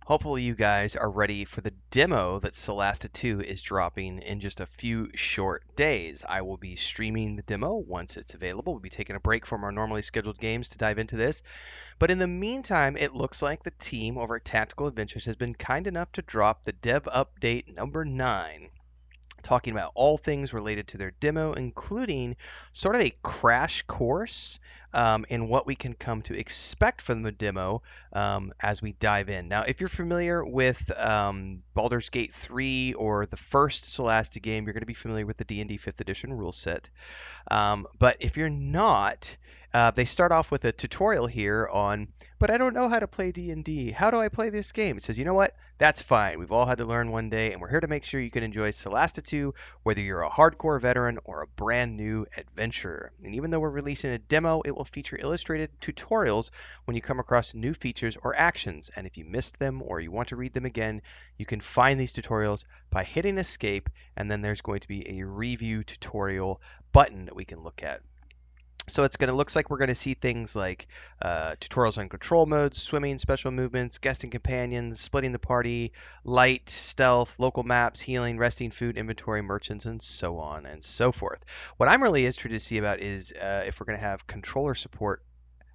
Hopefully you guys are ready for the demo that Solasta 2 is dropping in just a few short days. I will be streaming the demo once it's available. We'll be taking a break from our normally scheduled games to dive into this. But in the meantime, it looks like the team over at Tactical Adventures has been kind enough to drop the dev update number 9, talking about all things related to their demo, including sort of a crash course in what we can come to expect from the demo as we dive in. Now, if you're familiar with Baldur's Gate 3 or the first Solasta game, you're going to be familiar with the D&D 5th edition rule set. But if you're not, they start off with a tutorial here on, but I don't know how to play D&D. How do I play this game? It says, you know what? That's fine. We've all had to learn one day, and we're here to make sure you can enjoy Solasta 2, whether you're a hardcore veteran or a brand new adventurer. And even though we're releasing a demo, it will feature illustrated tutorials when you come across new features or actions. And if you missed them or you want to read them again, you can find these tutorials by hitting escape, and then there's going to be a review tutorial button that we can look at. So looks like we're going to see things like tutorials on control modes, swimming, special movements, guest and companions, splitting the party, light, stealth, local maps, healing, resting, food, inventory, merchants, and so on and so forth. What I'm really interested to see about is if we're going to have controller support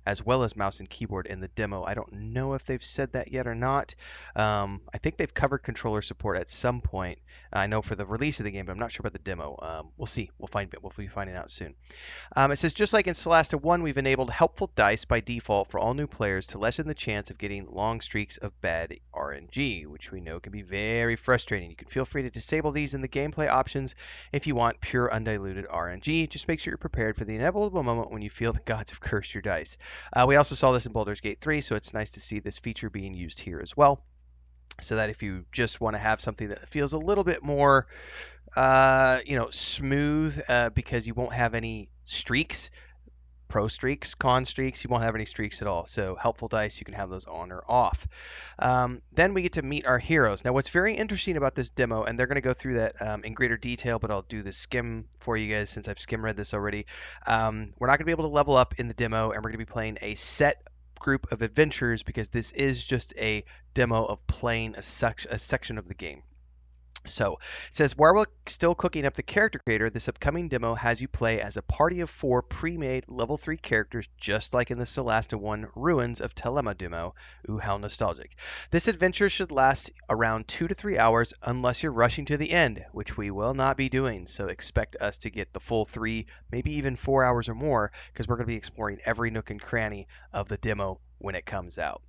as well as mouse and keyboard in the demo. I don't know if they've said that yet or not. I think they've covered controller support at some point. I know for the release of the game, but I'm not sure about the demo. We'll see. We'll be finding out soon. It says, just like in Solasta 1, we've enabled helpful dice by default for all new players to lessen the chance of getting long streaks of bad RNG, which we know can be very frustrating. You can feel free to disable these in the gameplay options if you want pure undiluted RNG. Just make sure you're prepared for the inevitable moment when you feel the gods have cursed your dice. We also saw this in Baldur's Gate 3, so it's nice to see this feature being used here as well. So that if you just want to have something that feels a little bit more, smooth, because you won't have any streaks, pro streaks, con streaks, you won't have any streaks at all. So helpful dice, you can have those on or off. Then we get to meet our heroes. Now, what's very interesting about this demo, and they're going to go through that in greater detail, but I'll do the skim for you guys since I've skim read this already. We're not going to be able to level up in the demo, and we're going to be playing a set group of adventures because this is just a demo of playing a section of the game. So it says, while we're still cooking up the character creator, this upcoming demo has you play as a party of 4 pre-made level 3 characters, just like in the Solasta 1 Ruins of Telema demo. Ooh, how nostalgic. This adventure should last around 2 to 3 hours unless you're rushing to the end, which we will not be doing. So expect us to get the full 3, maybe even 4 hours or more, because we're going to be exploring every nook and cranny of the demo when it comes out.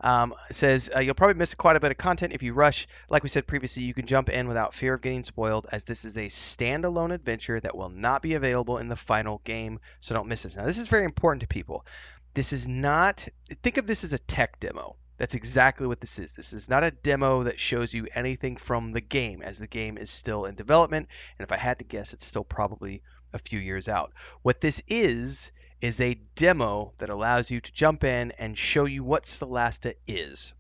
It says you'll probably miss quite a bit of content if you rush. Like we said previously, you can jump in without fear of getting spoiled, as this is a standalone adventure that will not be available in the final game, so don't miss this. Now, this is very important to people. This is not, think of this as a tech demo. That's exactly what this is. This is not a demo that shows you anything from the game, as the game is still in development, and if I had to guess, it's still probably a few years out. What this is a demo that allows you to jump in and show you what Solasta is.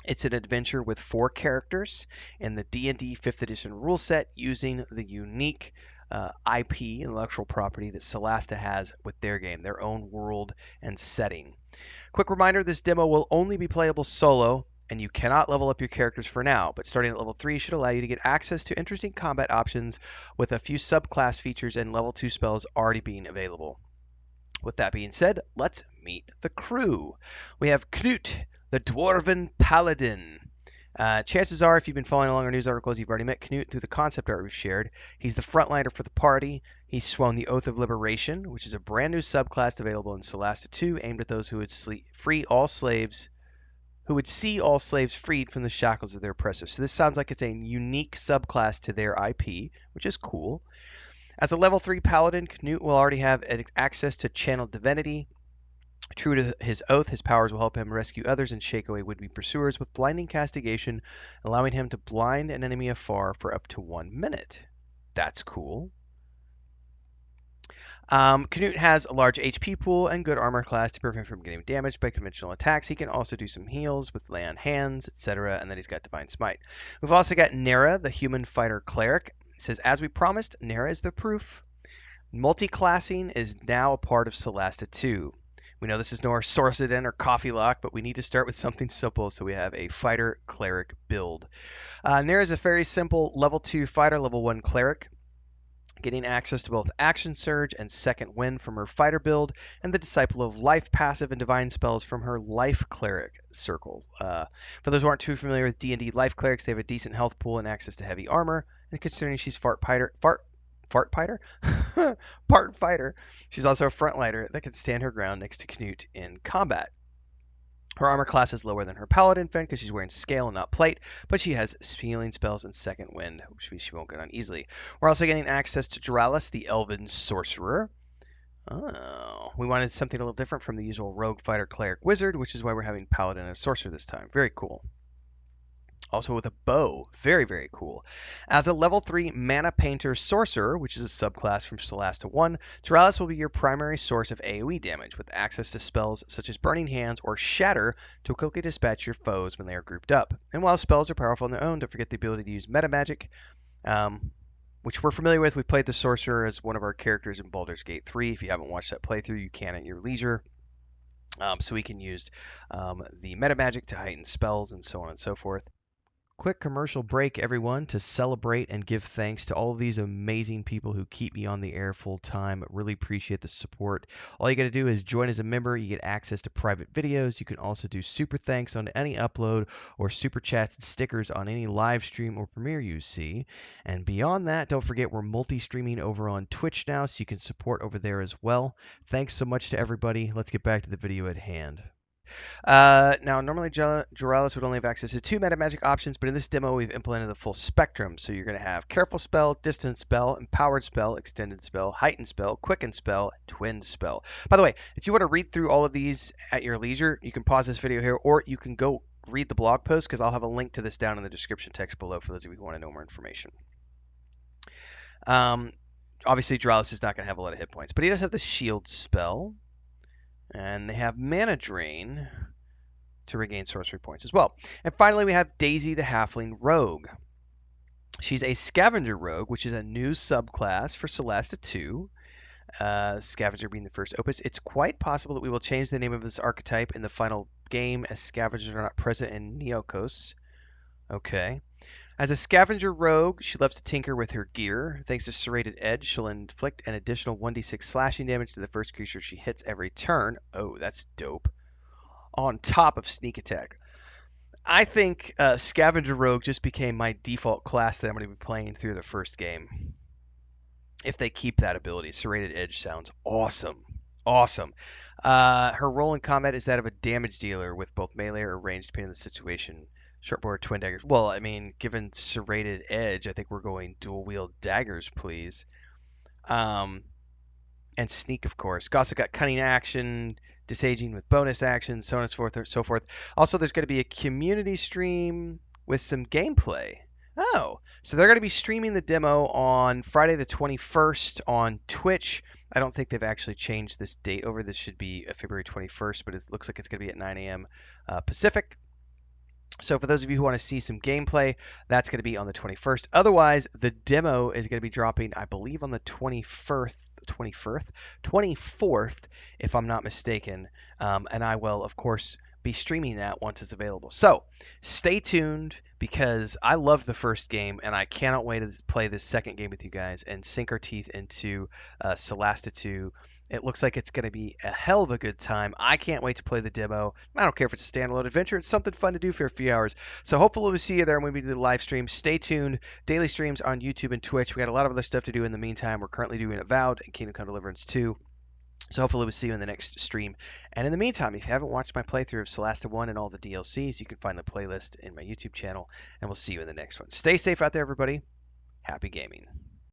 It's an adventure with 4 characters in the D&D 5th edition rule set using the unique IP, intellectual property, that Solasta has with their game, their own world and setting. Quick reminder, this demo will only be playable solo, and you cannot level up your characters for now, but starting at level 3 should allow you to get access to interesting combat options with a few subclass features and level 2 spells already being available. With that being said, let's meet the crew. We have Knut, the Dwarven Paladin. Chances are, if you've been following along our news articles, you've already met Knut through the concept art we've shared. He's the frontliner for the party. He's sworn the Oath of Liberation, which is a brand new subclass available in Solasta 2, aimed at those who would see all slaves freed from the shackles of their oppressors. So this sounds like it's a unique subclass to their IP, which is cool. As a level 3 paladin, Knut will already have access to channeled divinity. True to his oath, his powers will help him rescue others and shake away would-be pursuers with blinding castigation, allowing him to blind an enemy afar for up to 1 minute. That's cool. Knut has a large HP pool and good armor class to prevent him from getting damaged by conventional attacks. He can also do some heals with lay on hands, etc., and then he's got Divine Smite. We've also got Nera, the human fighter cleric. It says, as we promised, Nera is the proof. Multi-classing is now a part of Solasta 2. We know this is no our sorcerer or coffee lock, but we need to start with something simple, so we have a fighter cleric build. And there is a very simple level 2 fighter, level 1 cleric, getting access to both Action Surge and Second Wind from her fighter build, and the Disciple of Life passive and divine spells from her Life Cleric circle. For those who aren't too familiar with D&D Life Clerics, they have a decent health pool and access to heavy armor, and considering she's fart fighter, part fighter, she's also a frontliner that can stand her ground next to Knut in combat. Her armor class is lower than her paladin friend because she's wearing scale and not plate, but she has healing spells and second wind, which means she won't go down easily. We're also getting access to Duralis, the Elven sorcerer. Oh, we wanted something a little different from the usual rogue, fighter, cleric, wizard, which is why we're having paladin and sorcerer this time. Very cool. Also with a bow. Very, very cool. As a level 3 Mana Painter Sorcerer, which is a subclass from Solasta 1, Duralis will be your primary source of AoE damage, with access to spells such as Burning Hands or Shatter to quickly dispatch your foes when they are grouped up. And while spells are powerful on their own, don't forget the ability to use meta magic, which we're familiar with. We've played the Sorcerer as one of our characters in Baldur's Gate 3. If you haven't watched that playthrough, you can at your leisure. So we can use the meta magic to heighten spells and so on and so forth. Quick commercial break, everyone, to celebrate and give thanks to all of these amazing people who keep me on the air full time. Really appreciate the support. All you got to do is join as a member. You get access to private videos. You can also do super thanks on any upload or super chats and stickers on any live stream or premiere you see. And beyond that, don't forget we're multi-streaming over on Twitch now, so you can support over there as well. Thanks so much to everybody. Let's get back to the video at hand. Now, normally Duralis would only have access to 2 meta magic options, but in this demo we've implemented the full spectrum. So you're going to have Careful Spell, Distance Spell, Empowered Spell, Extended Spell, Heightened Spell, Quickened Spell, Twinned Spell. By the way, if you want to read through all of these at your leisure, you can pause this video here, or you can go read the blog post, because I'll have a link to this down in the description text below for those of you who want to know more information. Obviously, Duralis is not going to have a lot of hit points, but he does have the Shield Spell, and they have Mana Drain to regain sorcery points as well. And finally, we have Daisy the Halfling Rogue. She's a Scavenger Rogue, which is a new subclass for Solasta 2. Scavenger being the first opus. It's quite possible that we will change the name of this archetype in the final game, as Scavengers are not present in Neokos. Okay. As a Scavenger Rogue, she loves to tinker with her gear. Thanks to Serrated Edge, she'll inflict an additional 1d6 slashing damage to the first creature she hits every turn. Oh, that's dope. On top of sneak attack. I think Scavenger Rogue just became my default class that I'm going to be playing through the first game. If they keep that ability. Serrated Edge sounds awesome. Awesome. Her role in combat is that of a damage dealer with both melee or ranged, depending on the situation. Shortbow, twin daggers. Well, I mean, given Serrated Edge, I think we're going dual wield daggers, please. And sneak, of course. Also got cunning action, disaging with bonus actions, so on and so forth. Also, there's going to be a community stream with some gameplay. Oh, so they're going to be streaming the demo on Friday the 21st on Twitch. I don't think they've actually changed this date over. This should be February 21st, but it looks like it's going to be at 9 a.m. Pacific. So for those of you who want to see some gameplay, that's going to be on the 21st. Otherwise, the demo is going to be dropping, I believe, on the 24th, if I'm not mistaken. And I will, of course, be streaming that once it's available. So stay tuned, because I loved the first game, and I cannot wait to play this second game with you guys and sink our teeth into Solasta 2. It looks like it's going to be a hell of a good time. I can't wait to play the demo. I don't care if it's a standalone adventure. It's something fun to do for a few hours. So hopefully we'll see you there when we do the live stream. Stay tuned. Daily streams on YouTube and Twitch. We got a lot of other stuff to do in the meantime. We're currently doing Avowed and Kingdom Come Deliverance 2. So hopefully we'll see you in the next stream. And in the meantime, if you haven't watched my playthrough of Solasta 1 and all the DLCs, you can find the playlist in my YouTube channel. And we'll see you in the next one. Stay safe out there, everybody. Happy gaming.